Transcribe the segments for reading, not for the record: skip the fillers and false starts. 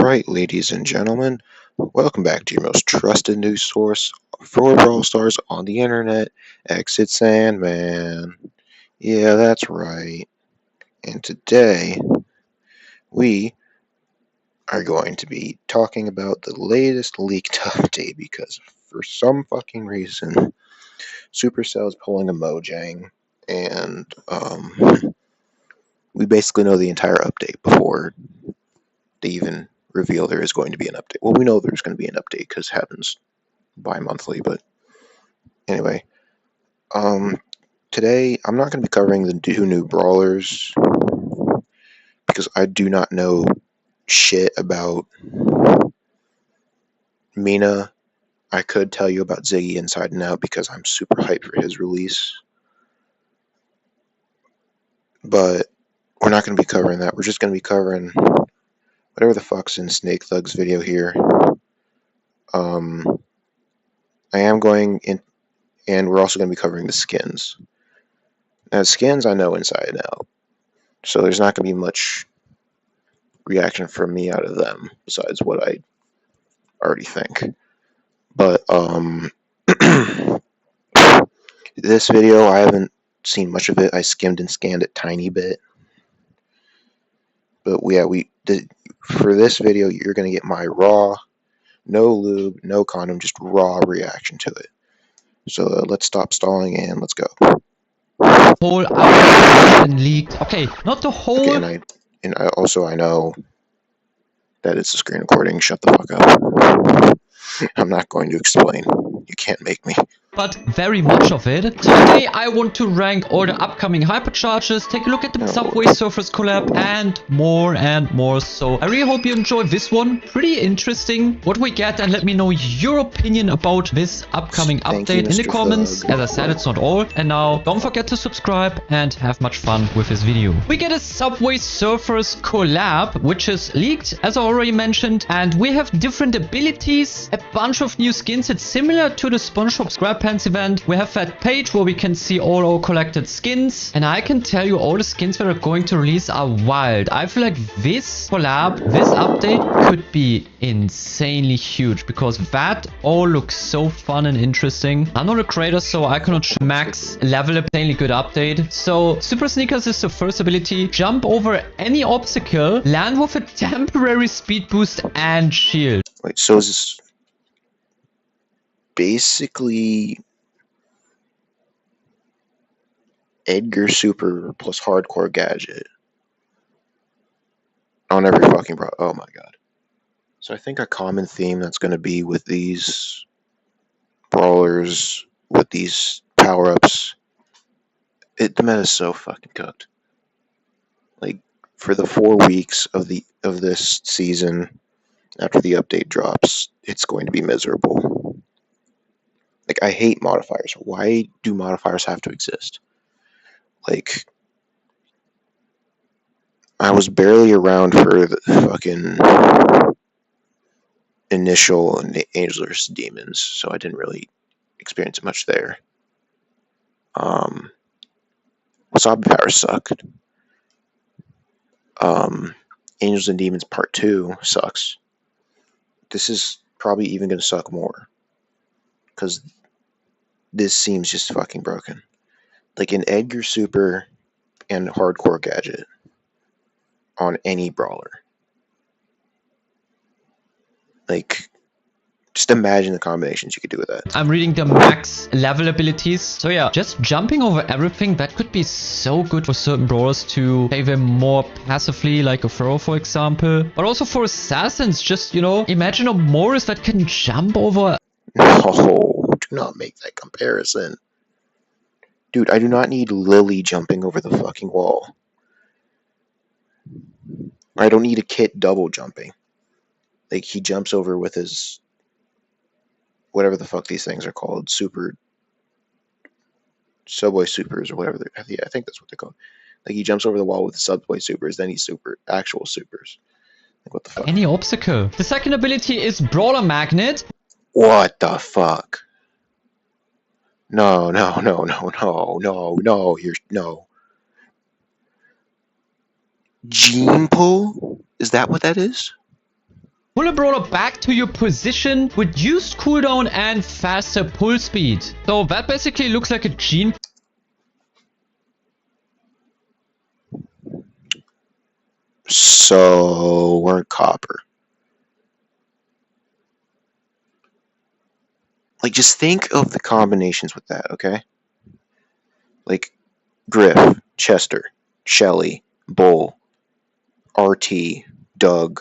Alright, ladies and gentlemen, welcome back to your most trusted news source for Brawl Stars on the internet, Exit Sandman. Yeah, that's right. And today, we are going to be talking about the latest leaked update because for some fucking reason, Supercell is pulling a Mojang, and we basically know the entire update before they even reveal there is going to be an update. Well, we know there's going to be an update because it happens bi-monthly, but anyway, today I'm not going to be covering the two new brawlers because I do not know shit about Mina. I could tell you about Ziggy inside and out because I'm super hyped for his release, but we're not going to be covering that. We're just going to be covering whatever the fuck's in Snake Thug's video here. I am going in, and we're also going to be covering the skins. Now, skins I know inside and out, so there's not going to be much reaction from me out of them besides what I already think. But this video I haven't seen much of it. I skimmed and scanned it tiny bit. But yeah, for this video you're gonna get my raw, no lube, no condom, just raw reaction to it. So let's stop stalling and let's go. Whole update has been leaked. Okay, not the whole. Okay, and I know that it's a screen recording. Shut the fuck up. I'm not going to explain. You can't make me. But very much of it. So today I want to rank all the upcoming hypercharges, take a look at the Subway Surfers collab, and more. So I really hope you enjoy this one. Pretty interesting what we get, and let me know your opinion about this upcoming update in the comments. As I said, it's not all. And now don't forget to subscribe and have much fun with this video. We get a Subway Surfers collab, which is leaked, as I already mentioned, and we have different abilities, a bunch of new skins. It's similar to the SpongeBob SquarePants event. We have that page where we can see all our collected skins, and I can tell you all the skins that are going to release are wild. I feel like this collab, this update could be insanely huge because that all looks so fun and interesting. I'm not a creator, so I cannot max level up. Insanely good update. So Super Sneakers is the first ability. Jump over any obstacle, land with a temporary speed boost and shield. Wait, so is this basically Edgar Super plus Hardcore Gadget on every fucking bro? Oh my god. So I think a common theme that's going to be with these brawlers, with these power-ups, the meta is so fucking cooked. Like, for the 4 weeks of this season, after the update drops, it's going to be miserable. Like, I hate modifiers. Why do modifiers have to exist? Like, I was barely around for the fucking initial Angels vs. Demons, so I didn't really experience much there. Wasabi Power sucked. Angels and Demons Part 2 sucks. This is probably even going to suck more. Because this seems just fucking broken. Like an Edgar Super and Hardcore Gadget on any brawler. Like, just imagine the combinations you could do with that. I'm reading the max level abilities. So yeah, just jumping over everything, that could be so good for certain brawlers to play them more passively, like a Pharaoh, for example. But also for assassins, just, you know, imagine a Morris that can jump over. No, do not make that comparison. Dude, I do not need Lily jumping over the fucking wall. I don't need a Kit double jumping. Like, he jumps over with his... whatever the fuck these things are called. Subway Supers or whatever. Yeah, I think that's what they're called. Like, he jumps over the wall with the Subway Supers, then he's actual supers. Like, what the fuck? Any obstacle. The second ability is Brawler Magnet. What the fuck? No. Gene pull? Is that what that is? Pull a brawler back to your position, reduced cooldown and faster pull speed. So that basically looks like a gene. So we're in copper. Like, just think of the combinations with that, okay? Like, Griff, Chester, Shelly, Bull, RT, Doug.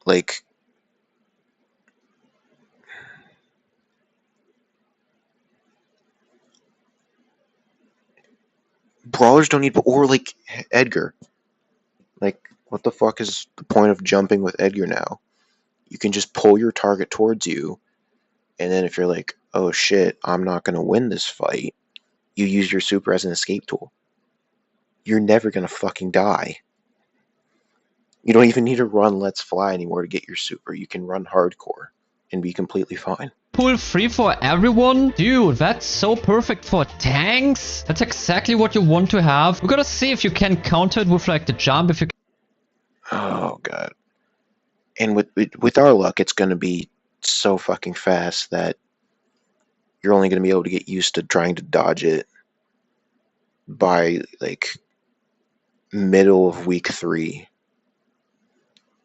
Like, brawlers don't need, or like Edgar. Like, what the fuck is the point of jumping with Edgar now? You can just pull your target towards you, and then if you're like, oh shit, I'm not gonna win this fight, you use your super as an escape tool. You're never gonna fucking die. You don't even need to run Let's Fly anymore to get your super. You can run hardcore and be completely fine. Pull free for everyone? Dude, that's so perfect for tanks. That's exactly what you want to have. We gotta see if you can counter it with like the jump. If you Oh god. And with our luck, it's gonna be so fucking fast that you're only gonna be able to get used to trying to dodge it by like middle of week 3,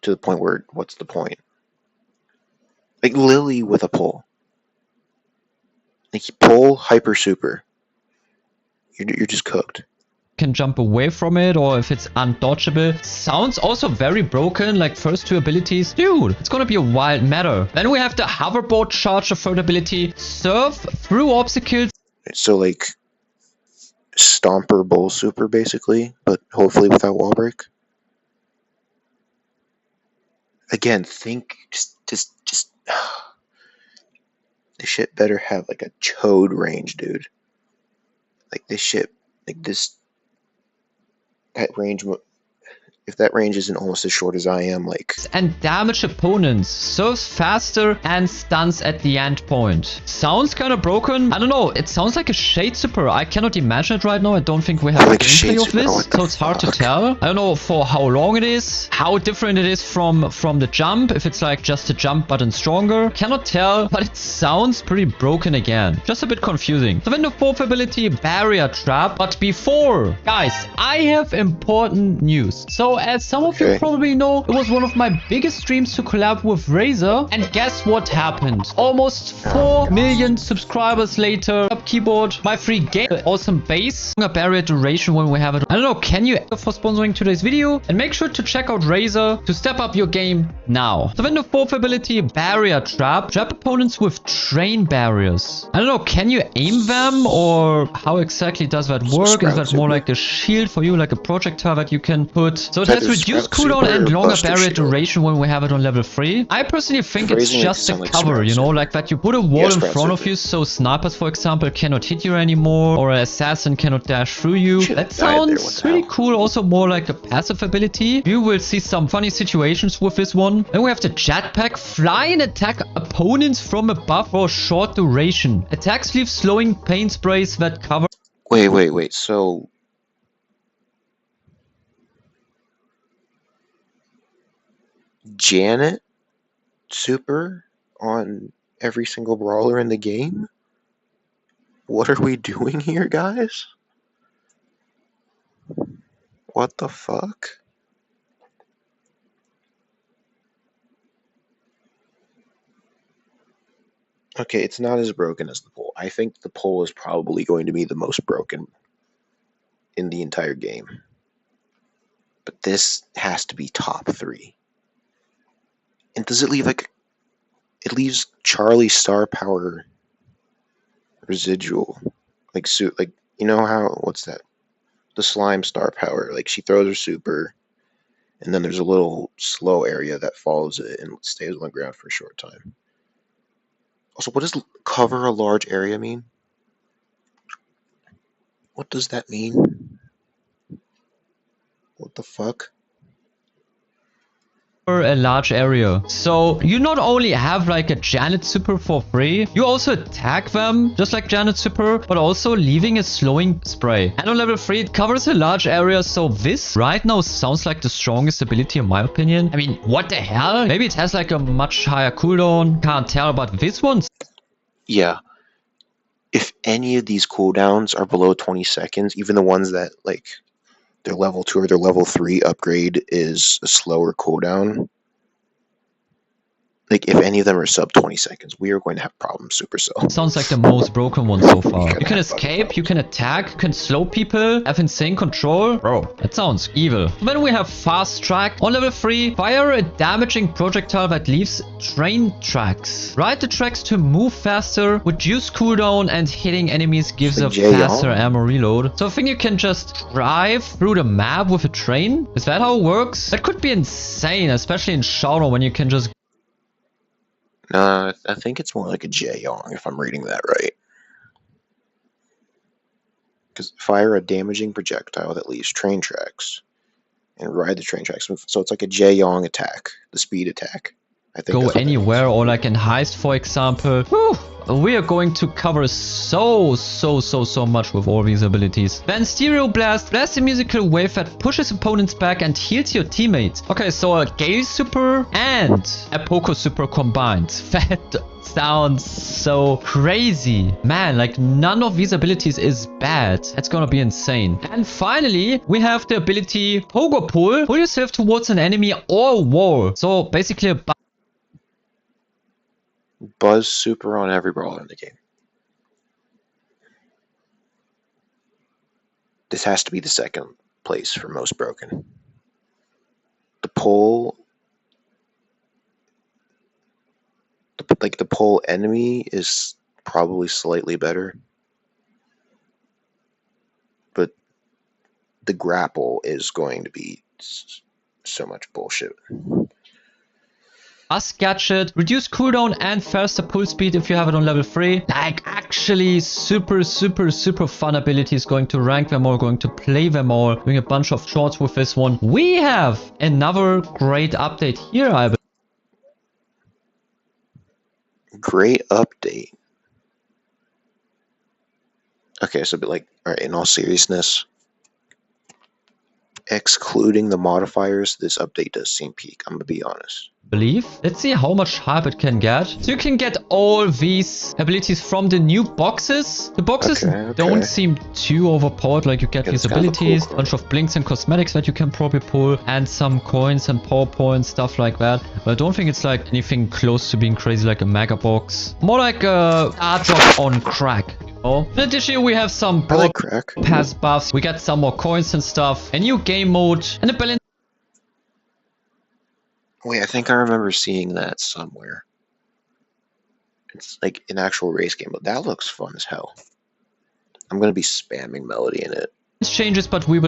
to the point where what's the point? Like Lily with a pull. Like pull hyper super. You're just cooked. can jump away from it or if it's undodgeable. Sounds also very broken, like first 2 abilities. Dude, it's gonna be a wild matter. Then we have the hoverboard charge, the third ability. Surf through obstacles. So like Stomper Bull super basically, but hopefully without wall break. Again, think just this shit better have like a chode range, dude. Like this shit, like that range. If that range isn't almost as short as I am, like... And damage opponents, serves faster and stuns at the end point. Sounds kind of broken. I don't know, it sounds like a Shade Super. I cannot imagine it right now. I don't think we have like gameplay of this, so it's hard to tell. I don't know for how long it is, how different it is from the jump, if it's like just a jump button stronger. Cannot tell, but it sounds pretty broken again. Just a bit confusing. So then the fourth ability, Barrier Trap. But before, guys, I have important news. So as some of you probably know, it was one of my biggest dreams to collab with Razer. And guess what happened? Almost 4 million subscribers later. Up keyboard, my free game, awesome base, longer barrier duration when we have it. I don't know, can you for sponsoring today's video? And make sure to check out Razer to step up your game now. So then the fourth ability, Barrier Trap. Trap opponents with train barriers. I don't know, can you aim them or how exactly does that work? Is that more like a shield for you, like a projectile that you can put? So it has reduced cooldown and longer barrier duration when we have it on level 3. I personally think it's just a cover, you know, like that you put a wall in front of you so snipers, for example, cannot hit you anymore or an assassin cannot dash through you. That sounds really cool, also more like a passive ability. You will see some funny situations with this one. Then we have the jetpack, fly and attack opponents from above for a short duration. Attacks leave slowing paint sprays that cover... Wait, so... Janet super on every single brawler in the game? What are we doing here, guys? What the fuck? Okay, it's not as broken as the pull. I think the pull is probably going to be the most broken in the entire game. But this has to be top 3. And does it leave like... It leaves Charlie star power residual. Like, you know how... What's that? The slime star power. Like, she throws her super, and then there's a little slow area that follows it and stays on the ground for a short time. Also, what does cover a large area mean? What does that mean? What the fuck? a large area. So you not only have like a Janet super for free, you also attack them just like Janet super, but also leaving a slowing spray. And on level 3 it covers a large area, so this right now sounds like the strongest ability in my opinion. I mean, what the hell? Maybe it has like a much higher cooldown, can't tell, but this one... Yeah. If any of these cooldowns are below 20 seconds, even the ones that like their level 2 or their level 3 upgrade is a slower cooldown, like if any of them are sub 20 seconds, we are going to have problems, Supercell. Sounds like the most broken one so far. You're You gonna can have escape, you can attack, you can slow people, have insane control. Bro, that sounds evil. Then we have fast track. On level 3, fire a damaging projectile that leaves train tracks. Ride the tracks to move faster, reduce cooldown, and hitting enemies gives a It's like faster JR. ammo reload. So I think you can just drive through the map with a train. Is that how it works? That could be insane, especially in Showdown when you can just... No, I think it's more like a Jaeyong if I'm reading that right. Because fire a damaging projectile that leaves train tracks and ride the train tracks. So it's like a Jaeyong attack, the speed attack. I think go that's what that anywhere, means. or like in Heist for example. Whew, we are going to cover so much with all these abilities. Then Stereo Blast, blast a musical wave that pushes opponents back and heals your teammates. Okay, so a Gale super and a Poco super combined. That sounds so crazy. Man, like none of these abilities is bad. That's gonna be insane. And finally, we have the ability Pogo Pull. Pull yourself towards an enemy or wall. So basically a Buzz super on every brawler in the game. This has to be the second place for most broken. The pull, the pull enemy is probably slightly better, but the grapple is going to be so much bullshit. Buzz gadget, reduce cooldown and faster pull speed if you have it on level 3. Like actually super fun abilities, going to rank them all, going to play them all, doing a bunch of shorts with this one. We have another great update here, I believe. Great update. Okay, so like, alright, in all seriousness, excluding the modifiers, this update does seem peak, I'm gonna be honest. Let's see how much hype it can get. So you can get all these abilities from the new boxes. The boxes don't seem too overpowered, like you get these abilities, a bunch of blinks and cosmetics that you can probably pull, and some coins and power points, stuff like that. But I don't think it's like anything close to being crazy like a mega box. More like a star drop on crack. In addition, we have some broad pass buffs. We got some more coins and stuff, a new game mode, and a balance. Wait, I think I remember seeing that somewhere. It's like an actual race game, but that looks fun as hell. I'm gonna be spamming Melody in it. Changes, but we will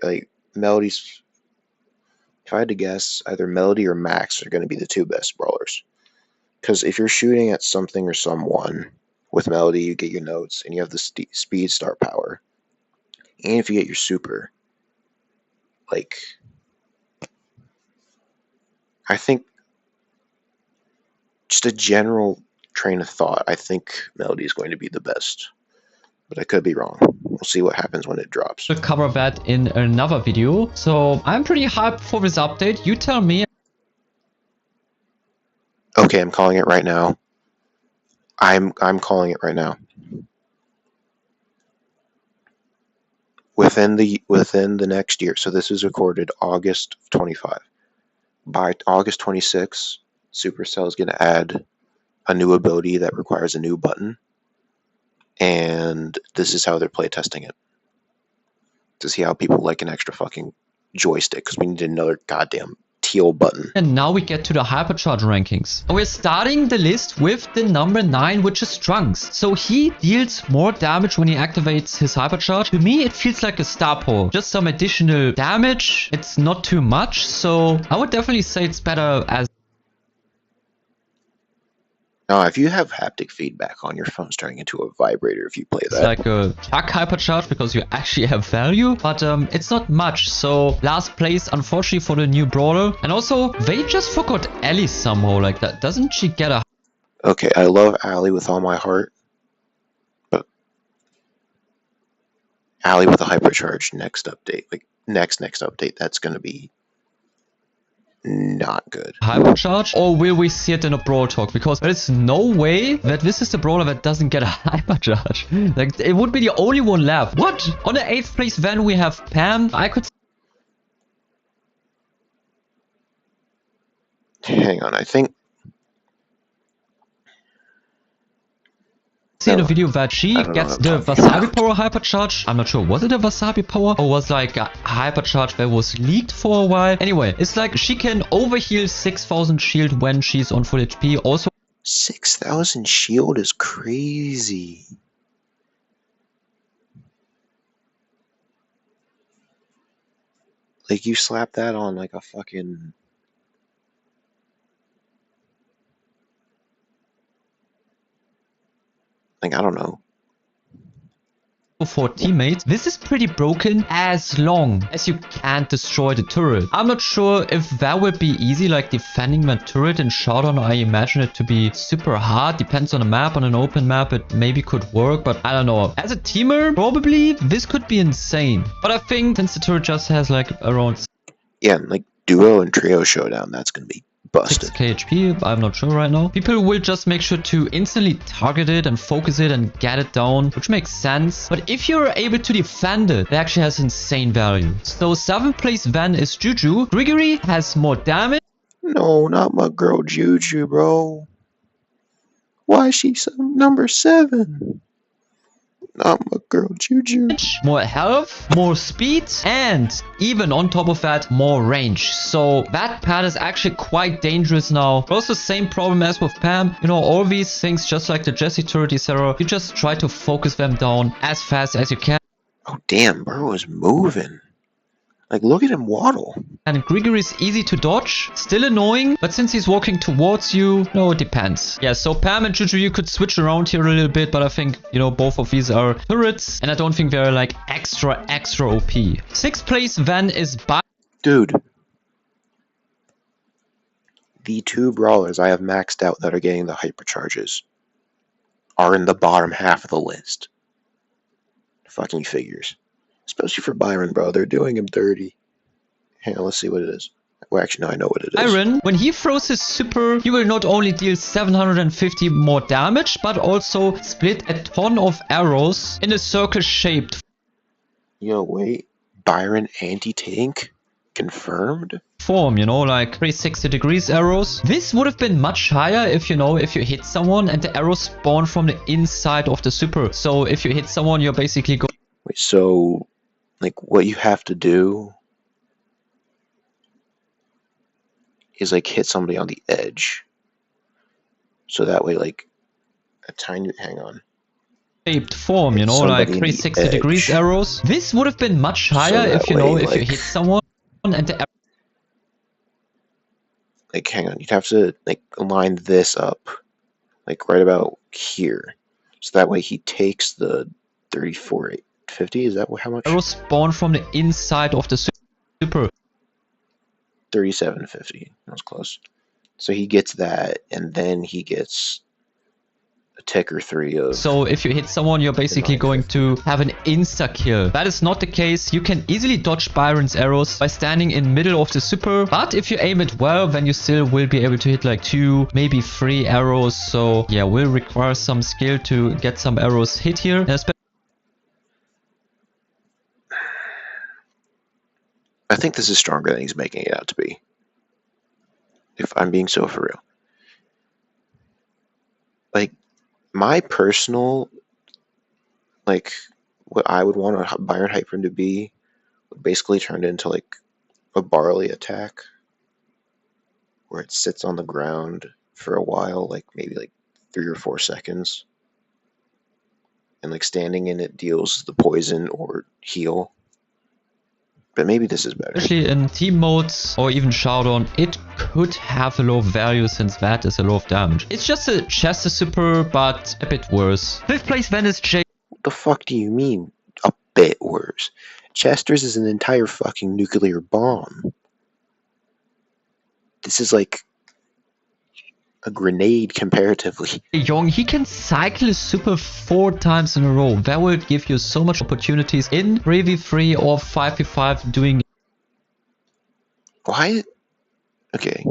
like Melody's. If I had to guess, either Melody or Max are gonna be the two best brawlers. Because if you're shooting at something or someone with Melody, you get your notes and you have the speed start power. And if you get your super, like, I think just a general train of thought, I think Melody is going to be the best. But I could be wrong. We'll see what happens when it drops. We'll cover that in another video. So I'm pretty hyped for this update. You tell me. Okay, I'm calling it right now. I'm calling it right now. Within the next year, so this is recorded August 25. By August 26, Supercell is going to add a new ability that requires a new button, and this is how they're playtesting it to see how people like an extra fucking joystick, because we need another goddamn teal button. And now we get to the hypercharge rankings. We're starting the list with the number 9, which is Trunks. So he deals more damage when he activates his hypercharge. To me, it feels like a star pull. Just some additional damage. It's not too much, so I would definitely say it's better as Now, if you have haptic feedback on your phone turning into a vibrator if you play It's that. like a chuck hypercharge because you actually have value, but it's not much. So last place, unfortunately, for the new brawler. And also, they just forgot Ellie somehow like that. Doesn't she get a... Okay, I love Allie with all my heart, but Allie with a hypercharge next update, like next update, that's gonna be not good. hypercharge, or will we see it in a brawl talk? Because there is no way that this is the brawler that doesn't get a hypercharge. Like, it would be the only one left. What? On the 8th place then we have Pam. I could Hang on, I think see in a video that she I don't know gets what the I'm talking Wasabi about. Power hypercharge. I'm not sure, was it a Wasabi Power or was like a hypercharge that was leaked for a while? Anyway, it's like she can overheal 6000 shield when she's on full HP. Also 6,000 shield is crazy. Like, you slap that on like a fucking... Like, I don't know. for teammates, this is pretty broken as long as you can't destroy the turret. I'm not sure if that would be easy, like defending my turret in Showdown. I imagine it to be super hard. Depends on the map. On an open map, it maybe could work, but I don't know. As a teamer, probably this could be insane. But I think since the turret just has like around... Yeah, like duo and trio showdown, that's gonna be busted. 6k HP, I'm not sure right now. People will just make sure to instantly target it and focus it and get it down, which makes sense. But if you're able to defend it, it actually has insane value. So 7th place then is Juju. Gregory has more damage. No, not my girl Juju, bro. Why is she number 7? Not my girl Juju. More health, more speed, and even on top of that, more range. So that pad is actually quite dangerous now. But also same problem as with Pam. You know, all these things, just like the Jessie turret, etc. You just try to focus them down as fast as you can. Oh, damn, bro is moving. Like, look at him waddle. And Gregory is easy to dodge, still annoying, but since he's walking towards you, no, it depends. Yeah, so Pam and Juju, you could switch around here a little bit, but I think, you know, both of these are turrets, and I don't think they're like extra OP. 6th place then is Dude. The 2 brawlers I have maxed out that are getting the hypercharges are in the bottom half of the list. Fucking figures. Especially for Byron, bro. They're doing him dirty. Hang on, let's see what it is. Well, actually, no, I know what it is. Byron, when he throws his super, he will not only deal 750 more damage, but also split a ton of arrows in a circle shaped Yo, wait. Byron anti-tank? Confirmed? form, you know, like 360 degrees arrows. This would have been much higher if, you know, if you hit someone and the arrows spawn from the inside of the super. So if you hit someone, you're basically going... Wait, so, like, what you have to do is, like, hit somebody on the edge. So that way, like, a tiny... Hang on. Shaped form, you know, like 360 degrees arrows. This would have been much higher if, you know, if you hit someone and the... Like, hang on, you'd have to, like, line this up, like, right about here. So that way he takes the 34,850, is that how much? Arrows spawn from the inside of the super. 3750, that was close. So he gets that, and then he gets a ticker 3 of... So if you hit someone, you're basically going to have an insta-kill. That is not the case. You can easily dodge Byron's arrows by standing in middle of the super. But if you aim it well, then you still will be able to hit like 2, maybe 3 arrows. So yeah, will require some skill to get some arrows hit here. And I think this is stronger than he's making it out to be. If I'm being so for real. Like, my personal, like, what I would want a Byron Hypern to be would basically turn into, like, a barley attack. Where it sits on the ground for a while, like, maybe, like, 3 or 4 seconds. And, like, standing in it deals the poison or heal. But maybe this is better. Especially in team modes or even Showdown, it could have a low value since that is a lot of damage. It's just a Chester super, but a bit worse. 5th place then is J. What the fuck do you mean, a bit worse? Chester's is an entire fucking nuclear bomb. This is like a grenade comparatively. Young, he can cycle his super 4 times in a row. That will give you so much opportunities in 3v3 or 5v5 doing. Why? Okay.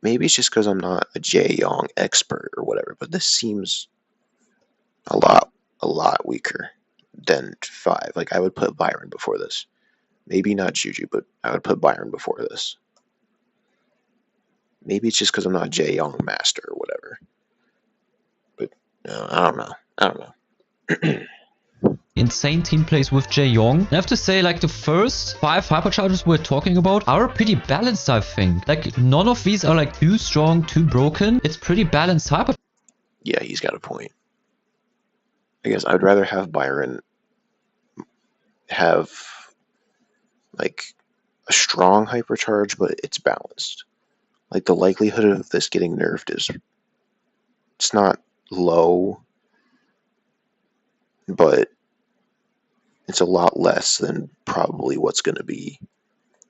Maybe it's just because I'm not a Jae Young expert or whatever, but this seems a lot weaker than 5. Like, I would put Byron before this. Maybe not Juju, but I would put Byron before this. Maybe it's just because I'm not Jae Young master or whatever. But no, I don't know. Insane team plays with Jae Young. I have to say, like, the first 5 hyperchargers we're talking about are pretty balanced, I think. Like, none of these are like too strong, too broken. It's pretty balanced hyper. Yeah, he's got a point. I guess I'd rather have Byron have like a strong hypercharge, but it's balanced. Like, the likelihood of this getting nerfed it's not low, but it's a lot less than probably what's going to be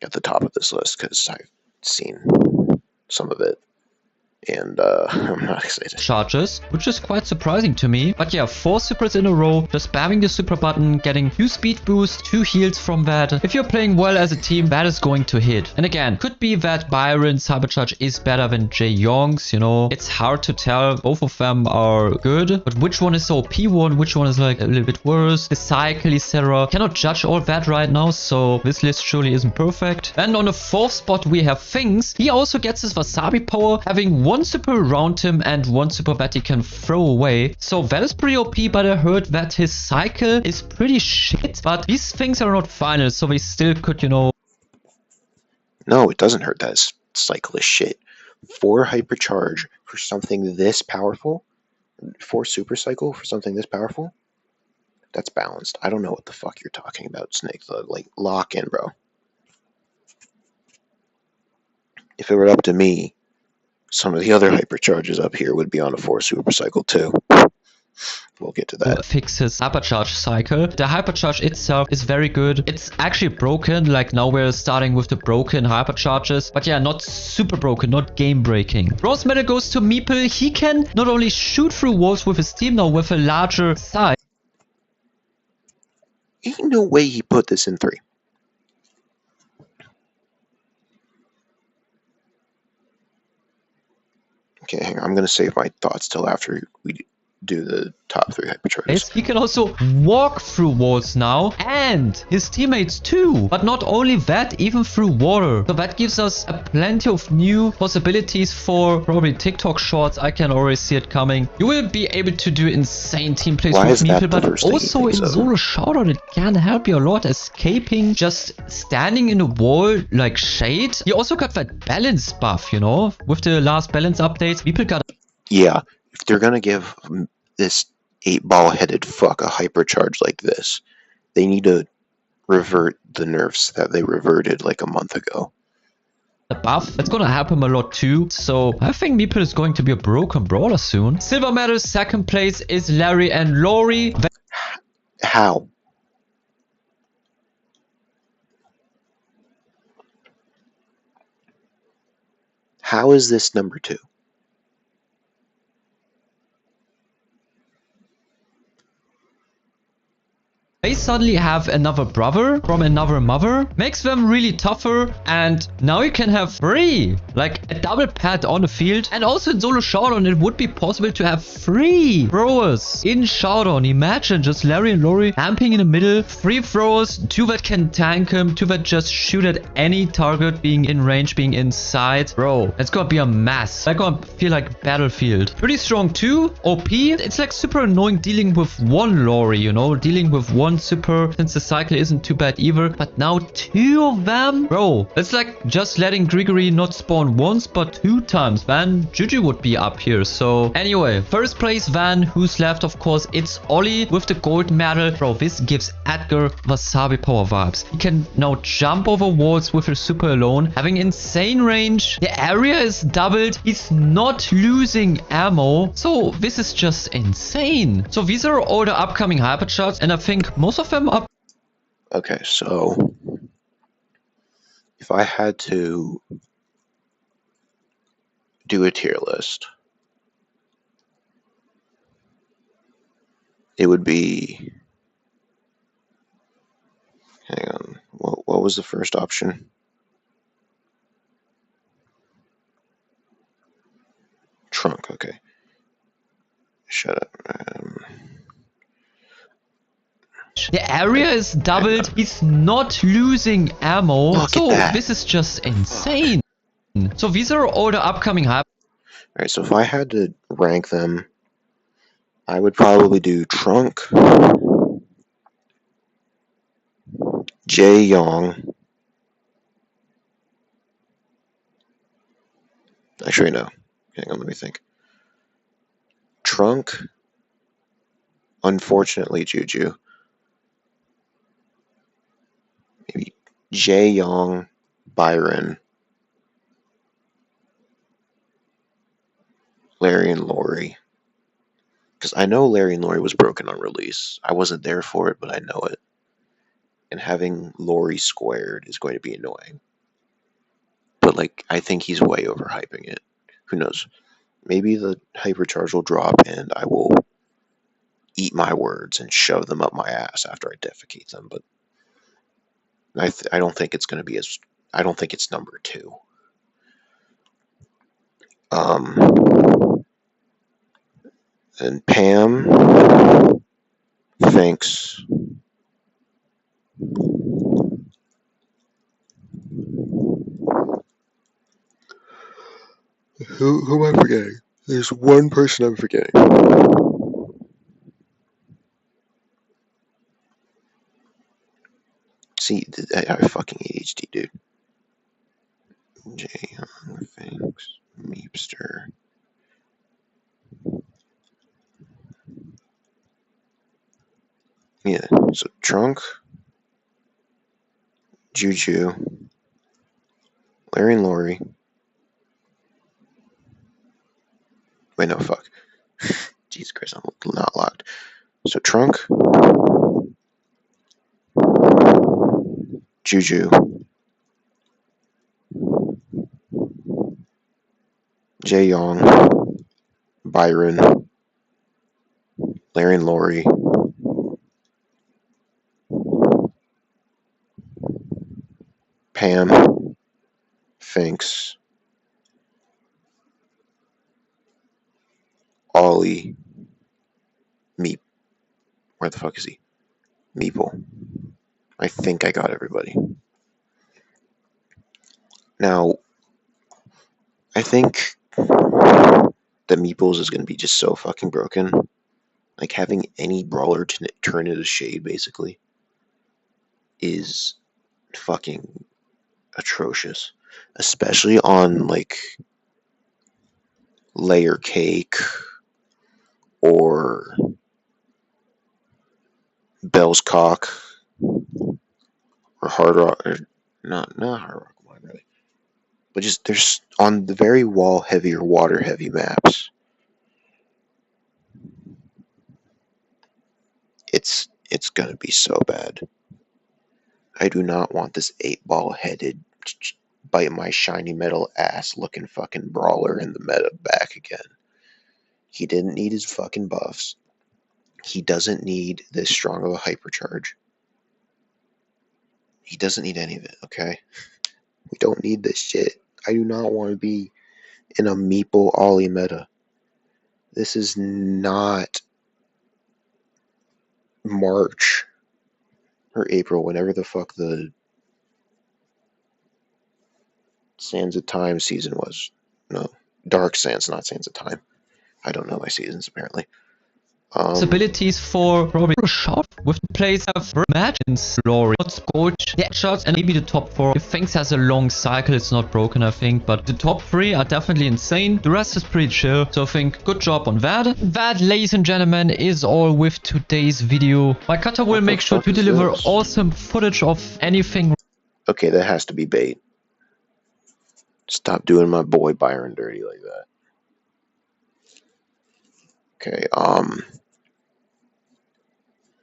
at the top of this list, because I've seen some of it, and I'm not excited. Charges, which is quite surprising to me. But yeah, 4 supers in a row, just spamming the super button, getting 2 speed boosts, 2 heals from that. If you're playing well as a team, that is going to hit. And again, could be that Byron's hypercharge is better than Jae Young's, you know. It's hard to tell. Both of them are good, but which one is the OP one, which one is like a little bit worse, the cycle, etc. Cannot judge all that right now, so this list surely isn't perfect. And on the 4th spot, we have Things. He also gets his Wasabi power, having 1 super around him and 1 super that he can throw away. So that is pretty OP, but I heard that his cycle is pretty shit. But these things are not final, so they still could, you know. No, it doesn't hurt that his cycle is shit. 4 hypercharge for something this powerful? 4 super cycle for something this powerful? That's balanced. I don't know what the fuck you're talking about, Snake. Like, lock in, bro. If it were up to me, some of the other hypercharges up here would be on a 4 super cycle too. We'll get to that. Fix his hypercharge cycle. The hypercharge itself is very good. It's actually broken. Like, now we're starting with the broken hypercharges. But yeah, not super broken, not game breaking. Bronze medal goes to Meeple. He can not only shoot through walls with his team now with a larger size. Ain't no way he put this in 3. Okay, hang on. I'm going to save my thoughts till after we do the top 3 hypercharges. He can also walk through walls now, and his teammates too. But not only that, even through water. So that gives us a plenty of new possibilities for probably TikTok shorts. I can already see it coming. You will be able to do insane team plays with Meeple, but also in solo showdown it can help you a lot. Escaping, just standing in a wall like shade. You also got that balance buff, you know, with the last balance updates. Meeple got. Yeah, if they're gonna give this 8-ball-headed fuck a hypercharge like this, they need to revert the nerfs that they reverted like a month ago. The buff, that's gonna help him a lot too. So I think Meeple is going to be a broken brawler soon. Silver medal 2nd place is Larry and Lori. How? How is this number 2? They suddenly have another brother from another mother, makes them really tougher, and now you can have 3, like a double pad on the field. And also in solo showdown it would be possible to have 3 throwers in showdown. Imagine just Larry and Lori camping in the middle, 3 throwers, 2 that can tank him, 2 that just shoot at any target, being in range, being inside. Bro, that's gonna be a mess. That's gonna feel like Battlefield. Pretty strong too, OP. It's like super annoying dealing with one Lori, you know, dealing with one super super, since the cycle isn't too bad either. But now 2 of them? Bro, that's like just letting Grigory not spawn once, but 2 times. Then Juju would be up here. So anyway, first place Van. Who's left? Of course, it's Ollie with the gold medal. Bro, this gives Edgar Wasabi power vibes. He can now jump over walls with his super alone, having insane range. The area is doubled. He's not losing ammo. So this is just insane. So these are all the upcoming hypercharts, and I think most of them are... Okay, so if I had to do a tier list, it would be... Hang on. What was the first option? Trunk, okay. Shut up. The area is doubled. He's not losing ammo. Look at that. This is just insane. So these are all the upcoming hyper. Alright, so if I had to rank them, I would probably do Trunk, Jae Young. Actually, no. Hang on, let me think. Trunk, unfortunately, Juju. Maybe Jae Young, Byron, Larry and Lori. Because I know Larry and Lori was broken on release. I wasn't there for it, but I know it. And having Lori squared is going to be annoying. But, like, I think he's way overhyping it. Who knows? Maybe the hypercharge will drop and I will eat my words and shove them up my ass after I defecate them. But I don't think it's going to be as... I don't think it's number 2. And Pam thinks... Who am I forgetting? There's one person I'm forgetting. See, I fucking ADHD, dude. Jay thinks Meepster. Yeah, so Trunk, Juju, Larry and Lori. Wait, no, fuck. Jesus Christ, I'm not locked. So Trunk, Juju, Jae Young, Byron, Larry and Lori, Pam, Finks, Ollie, Meep. Where the fuck is he? Meeple. I think I got everybody. Now, I think that Meeples is going to be just so fucking broken. Like, having any brawler turn into shade, basically, is fucking atrocious. Especially on, like, Layer Cake or Bell's Cock or Hard Rock, or not Hard Rock Mine, really. But just, there's, on the very wall heavy or water heavy maps, it's gonna be so bad. I do not want this 8-ball headed, bite my shiny metal ass looking fucking brawler in the meta back again. He didn't need his fucking buffs. He doesn't need this strong of a hypercharge. He doesn't need any of it, okay? We don't need this shit. I do not want to be in a Meeple Ollie meta. This is not March or April, whenever the fuck the Sands of Time season was. No, Dark Sands, not Sands of Time. I don't know my seasons, apparently. Abilities for probably shot with the players have Imagines Glory, not Scorch, the shots, and maybe the top 4. If things has a long cycle, it's not broken, I think, but the top 3 are definitely insane. The rest is pretty chill, so I think good job on that. That, ladies and gentlemen, is all with today's video. My cutter will make sure to deliver awesome footage of anything. Okay, that has to be bait. Stop doing my boy Byron dirty like that. Okay,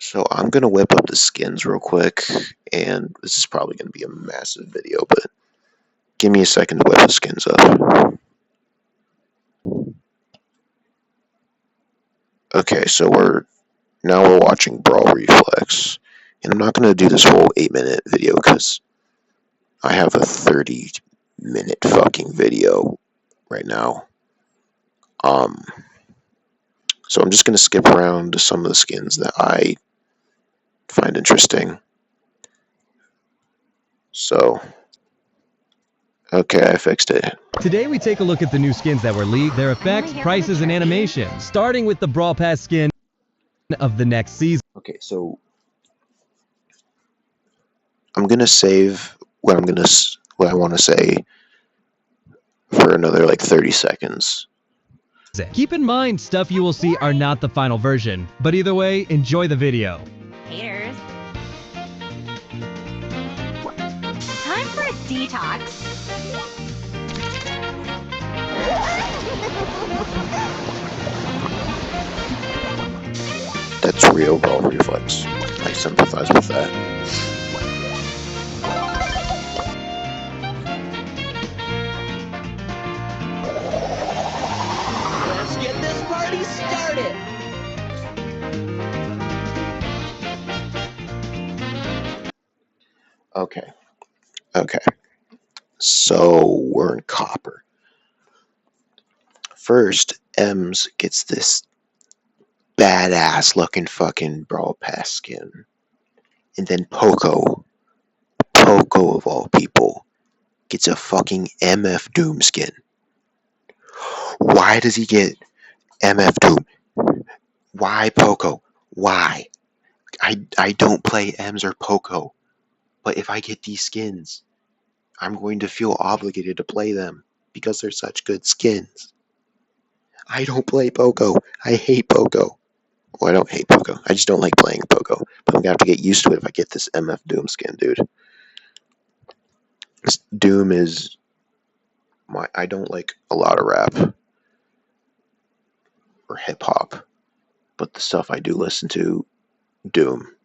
so I'm gonna whip up the skins real quick, and this is probably gonna be a massive video, but give me a second to whip the skins up. Okay, so we're watching Brawl Reflex, and I'm not gonna do this whole 8-minute video because I have a 30-minute fucking video right now. So I'm just gonna skip around to some of the skins that I find interesting. So, okay, I fixed it. Today we take a look at the new skins that were leaked, their effects, prices, and animations, starting with the Brawl Pass skin of the next season. Okay, so I'm gonna save what I want to say for another like 30 seconds. Keep in mind, stuff you will see are not the final version, but either way, enjoy the video. Haters. Time for a detox. That's real Brawl Reflex. I sympathize with that. Let's get this party started! Okay. So we're in copper. First, Ems gets this badass looking fucking Brawl Pass skin. And then Poco of all people, gets a fucking MF Doom skin. Why does he get MF Doom? Why Poco? Why? I don't play Ems or Poco. But if I get these skins, I'm going to feel obligated to play them because they're such good skins. I don't play Poco. I hate Poco. Well, I don't hate Poco. I just don't like playing Poco. But I'm going to have to get used to it if I get this MF Doom skin, dude. This Doom is... I don't like a lot of rap or hip-hop. But the stuff I do listen to, Doom.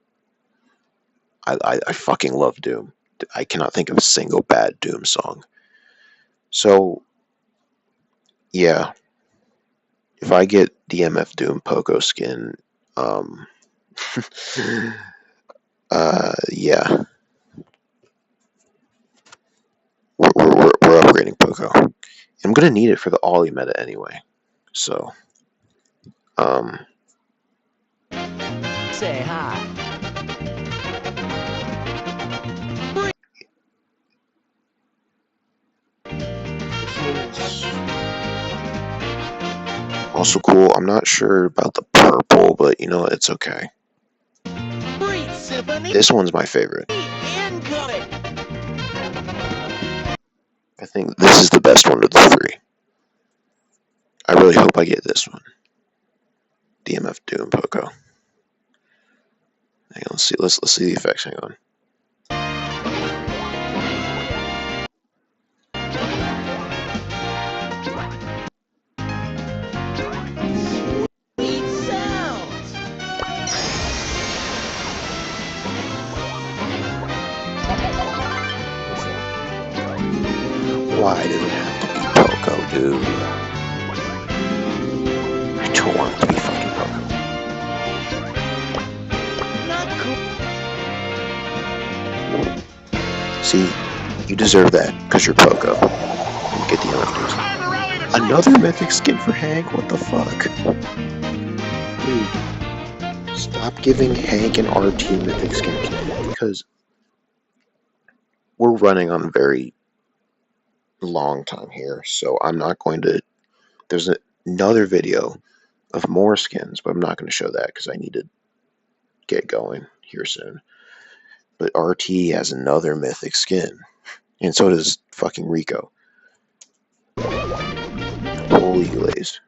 I fucking love Doom. I cannot think of a single bad Doom song. So, yeah. If I get the MF Doom Poco skin, yeah. We're upgrading Poco. I'm gonna need it for the Ollie meta anyway. So, Say hi. also cool. I'm not sure about the purple, but you know, it's okay. Great symphony This one's my favorite. and good. I think this is the best one of the three. I really hope I get this one. DMF Doom Poco. Hang on, let's see. Let's see the effects. Hang on. Sweet sounds. Why does it have to be Poco, dude? I don't want it to be fucking Poco. Not cool. See, you deserve that because you're Poco. You get the MF Dooms. Another mythic skin for Hank? What the fuck? Dude, stop giving Hank and RT mythic skins because we're running on a very long time here, so I'm not going to. There's another video of more skins, but I'm not going to show that because I need to get going here soon. But RT has another mythic skin, and so does fucking Rico. Holy lays.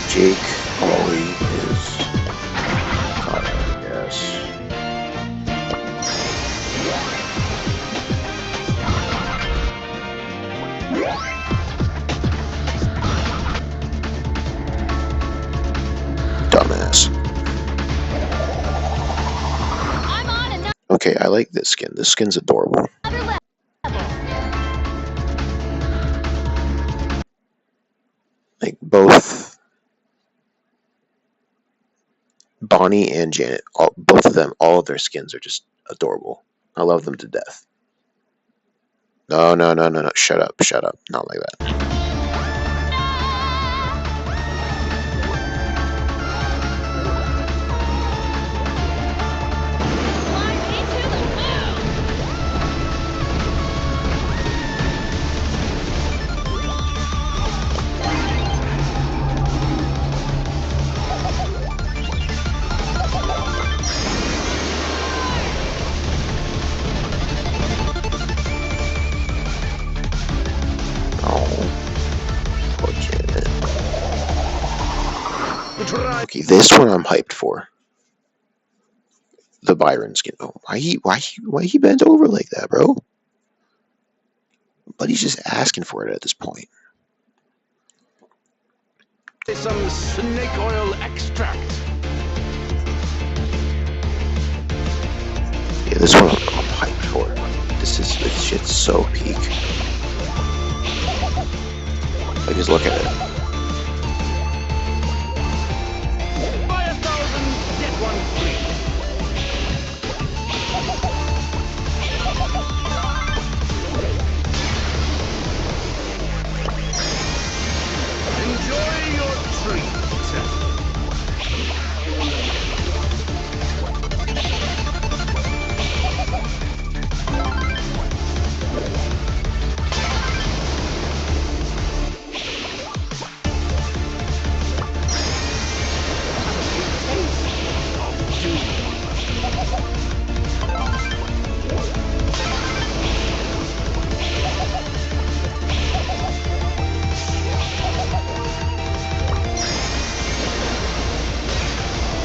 Jake Ollie is caught out, I guess. Dumbass. Okay, I like this skin. This skin's adorable. Like both Bonnie and Janet, both of them, all of their skins are just adorable. I love them to death. No. Shut up. Not like that. Okay, this one I'm hyped for. The Byron skin. Oh, why he bent over like that, bro? But he's just asking for it at this point. Some snake oil extract. Yeah, this one I'm hyped for. This shit's so peak. Like, just look at it. Buy 1,000, get one free. Enjoy your treat.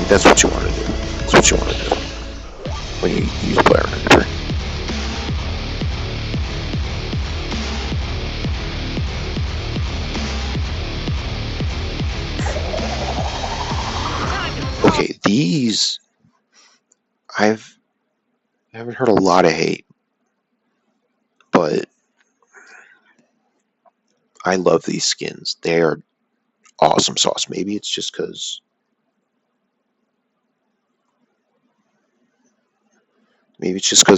That's what you want to do. That's what you want to do when you use player manager. Okay, these I haven't heard a lot of hate, but I love these skins. They are awesome sauce. Maybe it's just because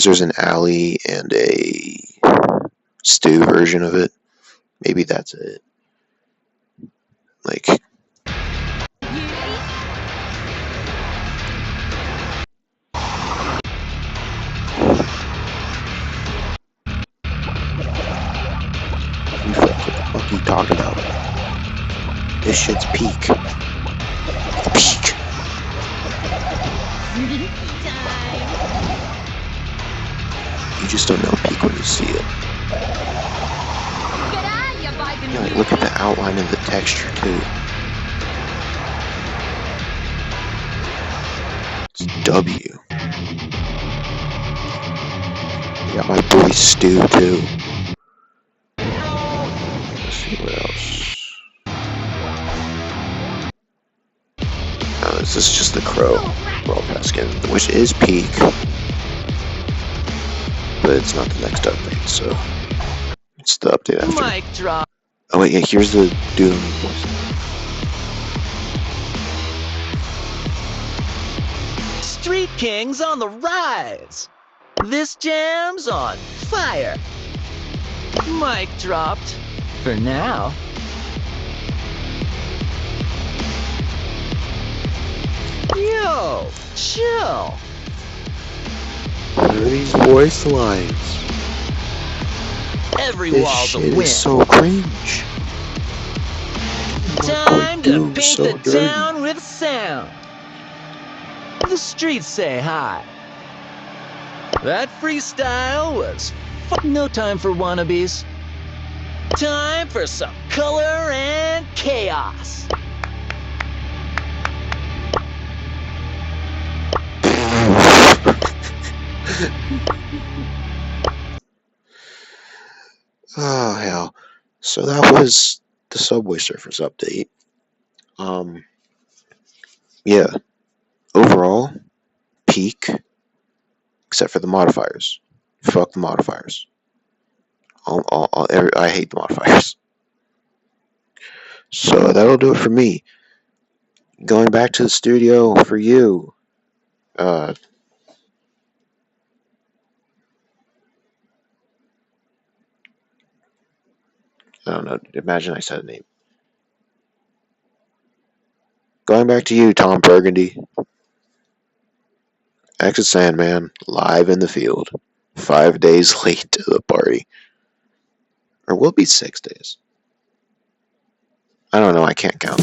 there's an Alley and a Stew version of it. Maybe that's it. Like, what the fuck are you talking about? This shit's peak. It's peak. You just don't know peak when you see it. Yeah, like, look at the outline of the texture too. It's W. You got my boy Stew too. Let's see what else. No, this is just the Crow Brawl Pass skin, which is peak, but it's not the next update, so it's the update after. Mic drop. Oh wait, yeah, here's the Doom. Street Kings on the rise. This jam's on fire. Mic dropped. For now. Yo, chill. What are these voice lines? Every This wall's a shit win. is so cringe. What Time they to do paint so the dirty. town with sound. The streets say hi. That freestyle was no time for wannabes. Time for some color and chaos. Oh hell. So that was the Subway Surfers update. Yeah. Overall, peak, except for the modifiers. Fuck the modifiers. I hate the modifiers. So that'll do it for me. Going back to the studio for you. I don't know. Imagine I said a name. Going back to you, Tom Burgundy. Exit Sandman, live in the field. 5 days late to the party. Or will it be 6 days? I don't know. I can't count.